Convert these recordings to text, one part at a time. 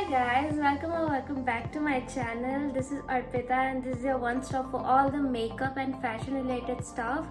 guys, welcome back to my channel. This is Arpita and this is your one stop for all the makeup and fashion related stuff.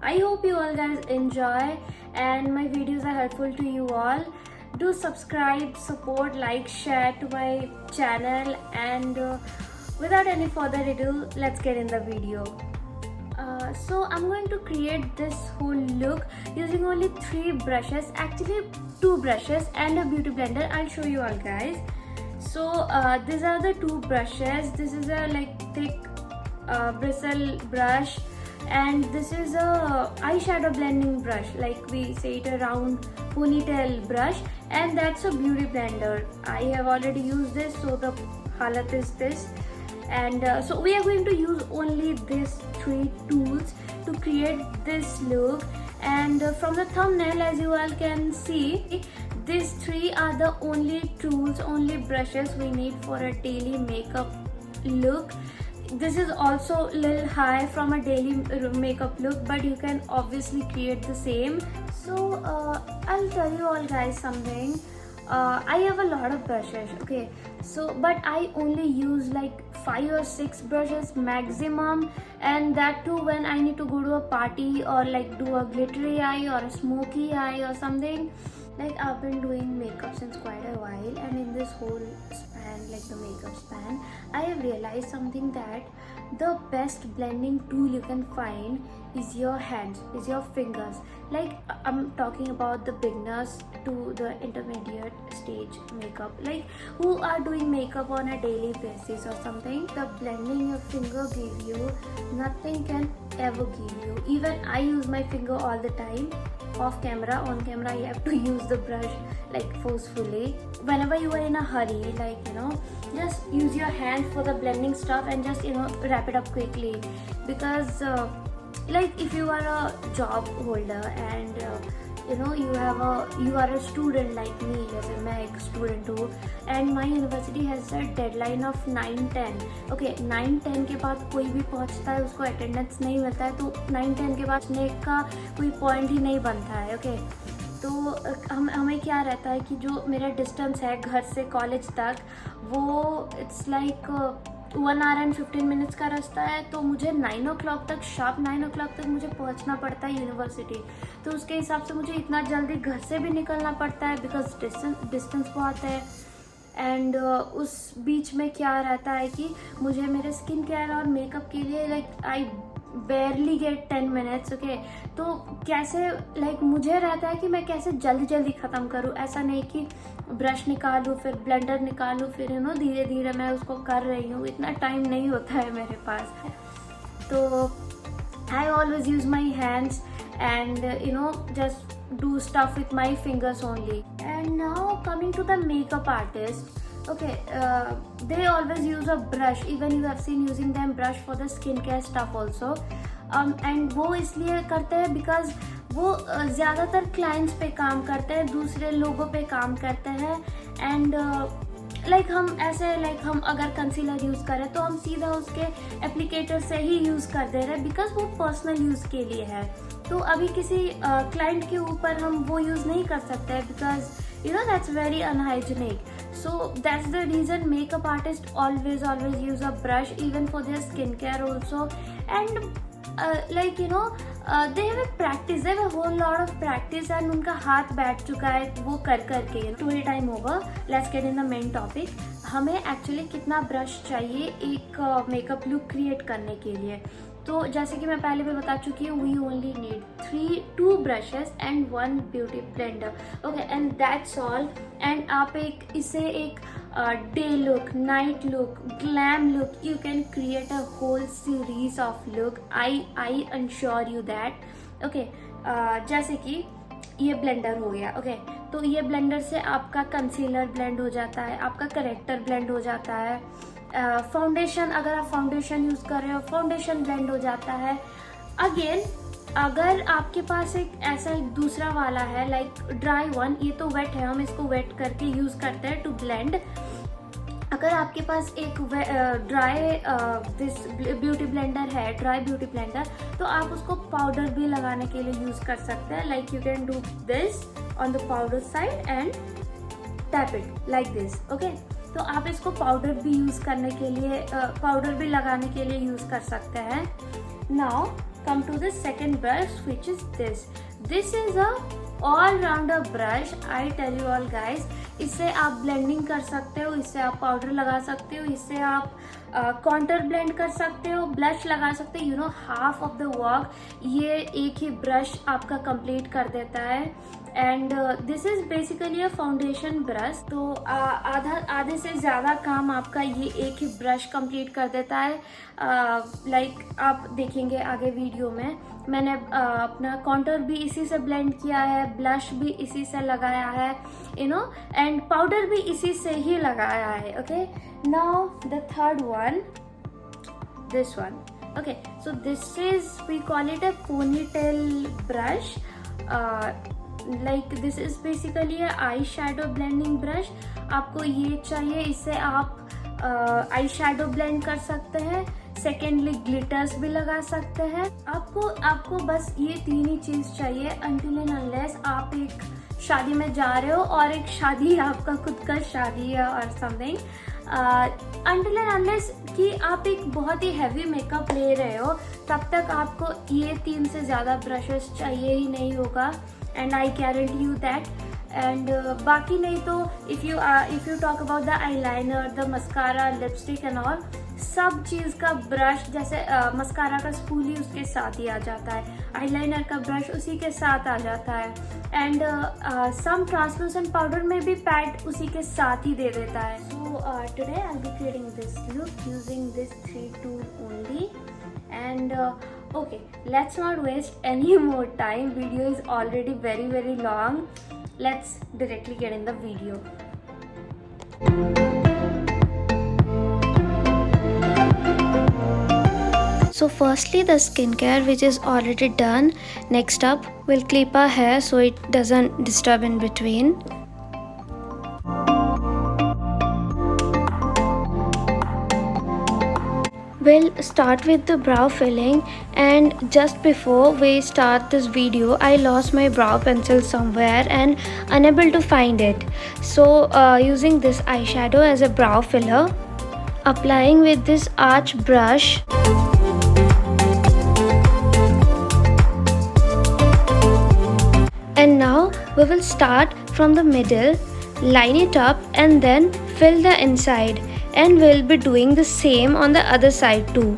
I hope you all guys enjoy and my videos are helpful to you all. Do subscribe, support, like, share to my channel, and without any further ado, let's get in the video. So I'm going to create this whole look using only 3 brushes, actually 2 brushes and a beauty blender. I'll show you all guys. So these are the 2 brushes. This is a thick bristle brush, and this is a eyeshadow blending brush, like we say it, a round ponytail brush, and that's a beauty blender. I have already used this, so the halat is this. And so we are going to use only these 3 tools to create this look. And from the thumbnail, as you all can see, these 3 are the only tools, only brushes we need for a daily makeup look. This is also a little high from a daily makeup look, but you can obviously create the same. So I'll tell you all guys something. I have a lot of brushes, okay, so but I only use like 5 or 6 brushes maximum, and that too when I need to go to a party or like do a glittery eye or a smoky eye or something. Like I've been doing makeup since quite a while, and in this whole span, like the makeup span, I have realized something, that the best blending tool you can find is your hands, is your fingers. Like I'm talking about the beginners to the intermediate stage makeup, like who are doing makeup on a daily basis or something. The blending your finger give you, nothing can ever give you. Even I use my finger all the time. Off camera, on camera you have to use the brush like forcefully. Whenever you are in a hurry, like just use your hand for the blending stuff and just wrap it up quickly. Because like if you are a job holder and you are a student like me, जैसे मैं एक student हूँ, and my university has a deadline of 9-10. Okay, 9-10 के बाद कोई भी पहुँचता है उसको attendance नहीं मिलता है, तो 9-10 के बाद पहुँचने का कोई point ही नहीं बनता है. Okay, तो हमें क्या रहता है कि जो मेरा distance है घर से कॉलेज तक, वो it's like 1 hour and 15 minutes का रास्ता है. तो मुझे 9 o'clock तक, शार्प 9 o'clock तक मुझे पहुंचना पड़ता है यूनिवर्सिटी. तो उसके हिसाब से मुझे इतना जल्दी घर से भी निकलना पड़ता है, बिकॉज डिस्टेंस बहुत है. एंड उस बीच में क्या रहता है कि मुझे मेरे स्किन केयर और मेकअप के लिए like I barely get 10 minutes. Okay, तो कैसे मुझे रहता है कि मैं कैसे जल्दी ख़त्म करूँ. ऐसा नहीं कि ब्रश निकालूँ फिर ब्लेंडर निकालूँ फिर धीरे धीरे मैं उसको कर रही हूँ. इतना टाइम नहीं होता है मेरे पास. तो I always use my hands and just do stuff with my fingers only. And now coming to the makeup artist. Okay, they always use a brush. Even you have seen using them brush for the skincare stuff also. And वो इसलिए करते हैं because वो ज़्यादातर clients पे काम करते हैं, दूसरे लोगों पे काम करते हैं. And हम अगर कंसीलर यूज़ करें तो हम सीधा उसके एप्लीकेटर से ही यूज़ कर दे रहे हैं, बिकॉज वो पर्सनल यूज़ के लिए है. तो अभी किसी क्लाइंट के ऊपर हम वो यूज़ नहीं कर सकते, because that's very unhygienic. So that's the reason makeup artists always use a brush even for their skincare also. And they have a practice, they have a whole lot of practice, and उनका हाथ बैठ चुका है वो कर के. Story time होगा. Let's get in the main topic. हमें एक्चुअली कितना ब्रश चाहिए एक मेकअप लुक क्रिएट करने के लिए. तो जैसे कि मैं पहले भी बता चुकी हूँ, we only need 2 brushes and 1 beauty blender. Okay, and that's all. And आप इसे एक day look, night look, glam look, you can create a whole series of look. I ensure you that. Okay, जैसे कि ये blender हो गया. Okay, तो ये ब्लेंडर से आपका कंसीलर ब्लेंड हो जाता है, आपका करेक्टर ब्लेंड हो जाता है. फाउंडेशन, अगर आप फाउंडेशन यूज़ कर रहे हो, फाउंडेशन ब्लेंड हो जाता है. अगेन अगर आपके पास एक दूसरा वाला है लाइक ड्राई वन, ये तो वेट है, हम इसको वेट करके यूज़ करते हैं टू ब्लेंड. अगर आपके पास एक ड्राई दिस ब्यूटी ब्लेंडर है, ड्राई ब्यूटी ब्लेंडर, तो आप उसको पाउडर भी लगाने के लिए यूज़ कर सकते हैं. Like you can do this on the powder side and tap it like this, okay. तो आप इसको पाउडर भी यूज़ करने के लिए पाउडर भी लगाने के लिए यूज़ कर सकते हैं। Now come to the second brush which is this is a all rounder brush. I tell you all guys, इससे आप ब्लेंडिंग कर सकते हो, इससे आप पाउडर लगा सकते हो, इससे आप कॉन्टर ब्लेंड कर सकते हो, ब्लश लगा सकते हो। You know, half of the work ये एक ही ब्रश आपका कंप्लीट कर देता है। And this is basically a foundation brush. तो आधे से ज़्यादा काम आपका ये एक ही ब्रश कंप्लीट कर देता है। लाइक आप देखेंगे आगे वीडियो में, मैंने अपना कॉन्टर भी इसी से ब्लेंड किया है, ब्लश भी इसी से लगाया है, यू नो, एंड पाउडर भी इसी से ही लगाया है, okay. Now the third one, this one, okay, so this is, we call it a ponytail brush. Like this is basically a eye shadow blending brush. आपको ये चाहिए, इससे आप आई शेडो ब्लेंड कर सकते हैं, सेकेंडली ग्लिटर्स भी लगा सकते हैं। आपको बस ये तीन ही चीज चाहिए until and unless आप एक शादी में जा रहे हो और एक शादी आपका खुद का शादी है और समथिंग, until and unless कि आप एक बहुत ही हैवी मेकअप ले रहे हो, तब तक आपको ये तीन से ज़्यादा ब्रशेस चाहिए ही नहीं होगा, and I guarantee you that. And बाकी नहीं तो if you talk about the eyeliner, the mascara, lipstick and all, सब चीज़ का ब्रश, जैसे मस्कारा का स्पूल ही उसके साथ ही आ जाता है, आईलाइनर का ब्रश उसी के साथ आ जाता है, एंड सम ट्रांसलूसेंट पाउडर में भी पैड उसी के साथ ही दे देता है। So today I will be creating this look using this 3 tool only, and okay, let's not waste any more time. Video is already very long. Let's directly get in the video. So firstly the skincare, which is already done. Next up we'll clip our hair so it doesn't disturb in between. We'll start with the brow filling, and just before we start this video I lost my brow pencil somewhere and unable to find it. So using this eyeshadow as a brow filler, applying with this arch brush. And now we will start from the middle, line it up and then fill the inside, and we'll be doing the same on the other side too.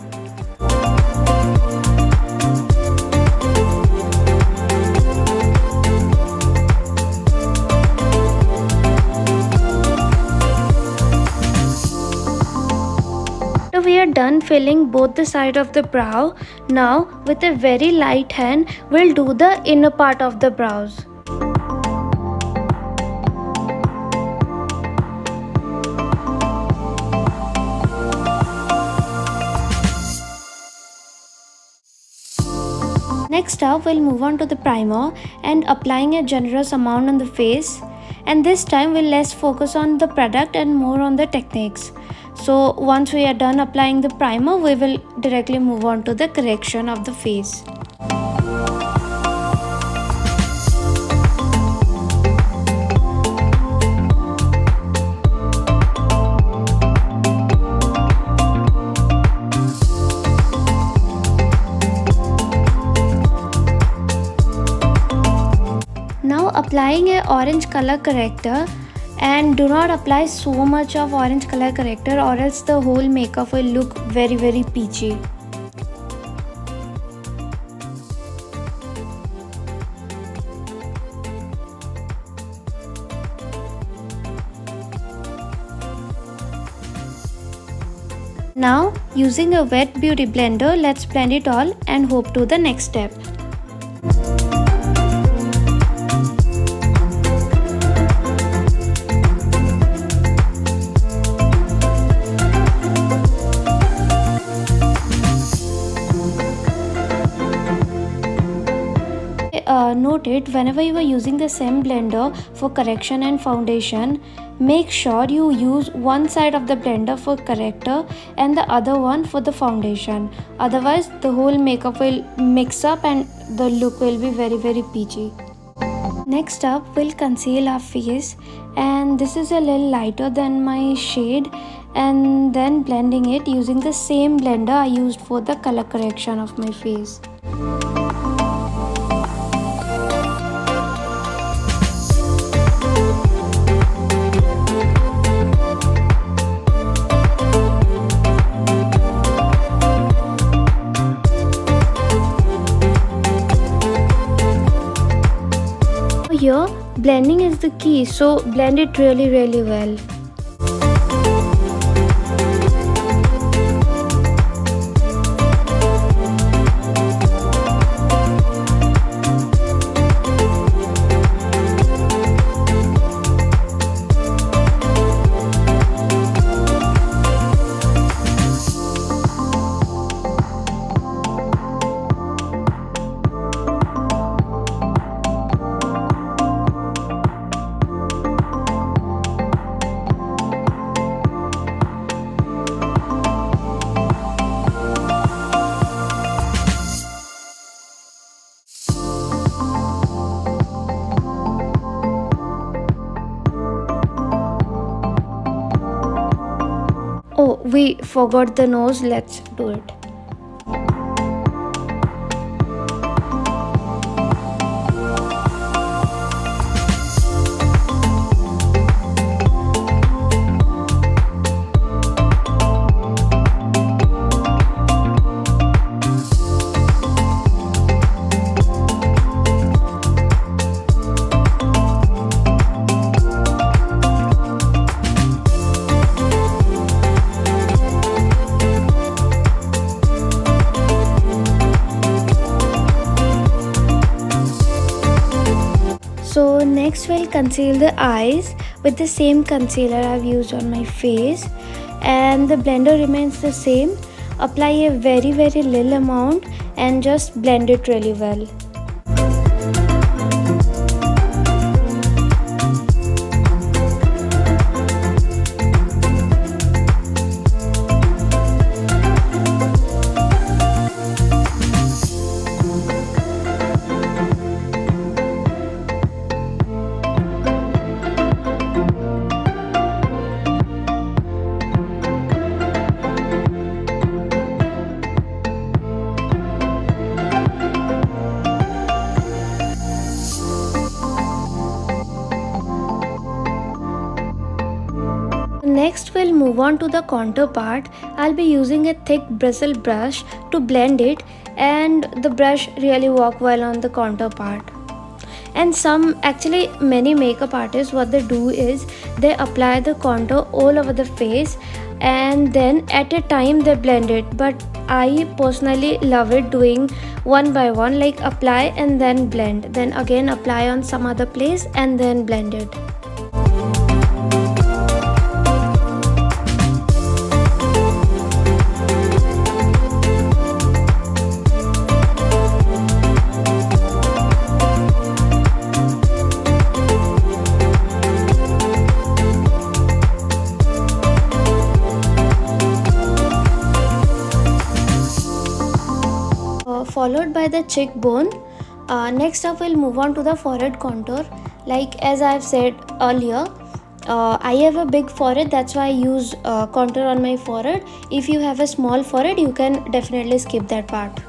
So we are done filling both the side of the brow. Now with a very light hand we'll do the inner part of the brows. Next up we'll move on to the primer and applying a generous amount on the face, and this time we'll less focus on the product and more on the techniques. So once we are done applying the primer, we will directly move on to the correction of the face. Now applying a orange color corrector, and do not apply so much of orange color corrector or else the whole makeup will look very peachy. Now using a wet beauty blender, let's blend it all and hop to the next step. Note it, whenever you are using the same blender for correction and foundation, make sure you use one side of the blender for corrector and the other one for the foundation. Otherwise the whole makeup will mix up and the look will be very peachy. Next up, we'll conceal our face, and this is a little lighter than my shade, and then blending it using the same blender I used for the color correction of my face. Here, blending is the key, so blend it really well. Oh, we forgot the nose. Let's do it. So next we'll conceal the eyes with the same concealer I've used on my face, and the blender remains the same. Apply a very little amount and just blend it really well. Next we'll move on to the contour part. I'll be using a thick bristle brush to blend it, and the brush really work well on the contour part. And many makeup artists, what they do is they apply the contour all over the face and then at a time they blend it, but I personally love it doing one by one, like apply and then blend, then again apply on some other place and then blend it. Followed by the cheekbone. Next up we'll move on to the forehead contour. Like as I've said earlier, I have a big forehead, that's why I use contour on my forehead. If you have a small forehead, you can definitely skip that part.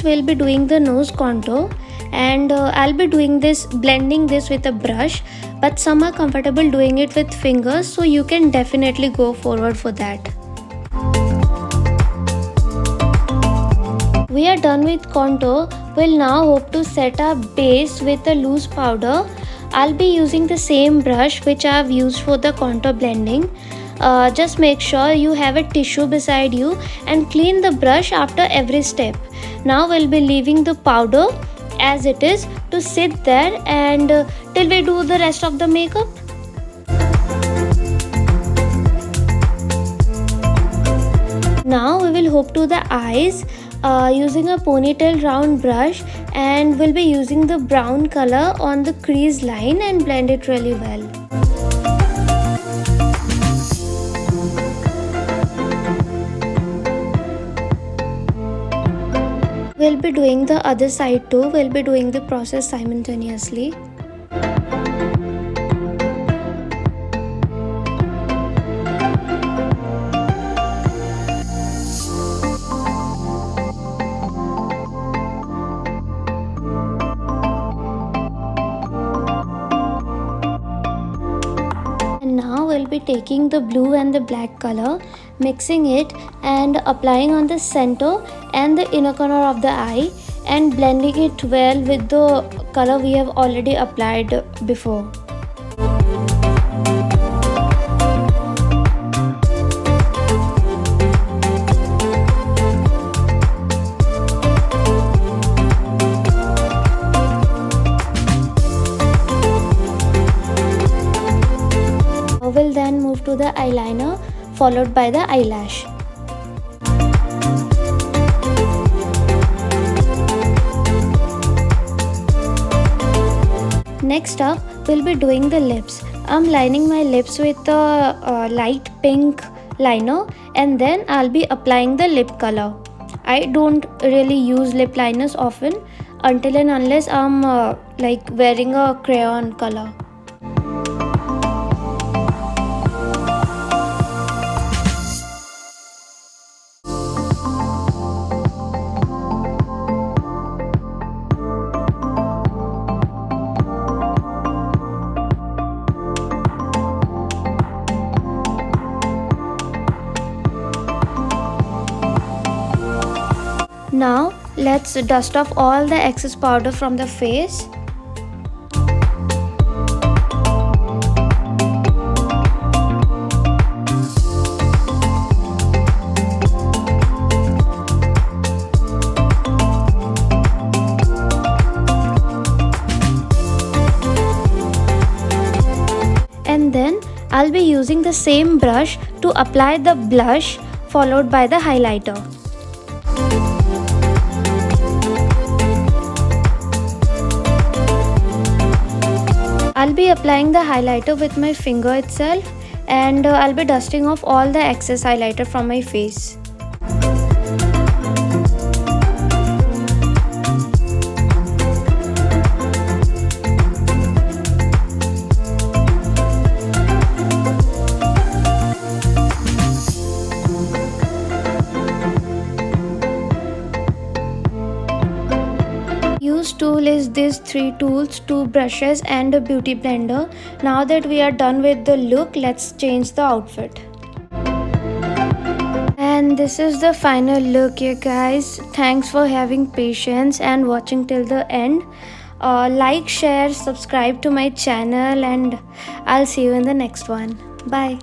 We'll be doing the nose contour, and I'll be doing this, blending this with a brush, but some are comfortable doing it with fingers, so you can definitely go forward for that. We are done with contour. We'll now hope to set our base with a loose powder. I'll be using the same brush which I have used for the contour blending. Just make sure you have a tissue beside you and clean the brush after every step. Now we'll be leaving the powder as it is to sit there and till we do the rest of the makeup. Now we will hook to the eyes using a ponytail round brush, and we'll be using the brown color on the crease line and blend it really well. We'll be doing the other side too. We'll be doing the process simultaneously. And now we'll be taking the blue and the black color, mixing it and applying on the center and the inner corner of the eye, and blending it well with the color we have already applied before. We'll then move to the eyeliner, followed by the eyelash. Next up, we'll be doing the lips. I'm lining my lips with a light pink liner, and then I'll be applying the lip color. I don't really use lip liners often until and unless I'm wearing a crayon color. Now let's dust off all the excess powder from the face. And then I'll be using the same brush to apply the blush, followed by the highlighter. I'll be applying the highlighter with my finger itself, and I'll be dusting off all the excess highlighter from my face. Tool is these three tools, two brushes and a beauty blender. Now that we are done with the look, let's change the outfit. And this is the final look, you guys. Thanks for having patience and watching till the end. Like, share, subscribe to my channel, and I'll see you in the next one. Bye.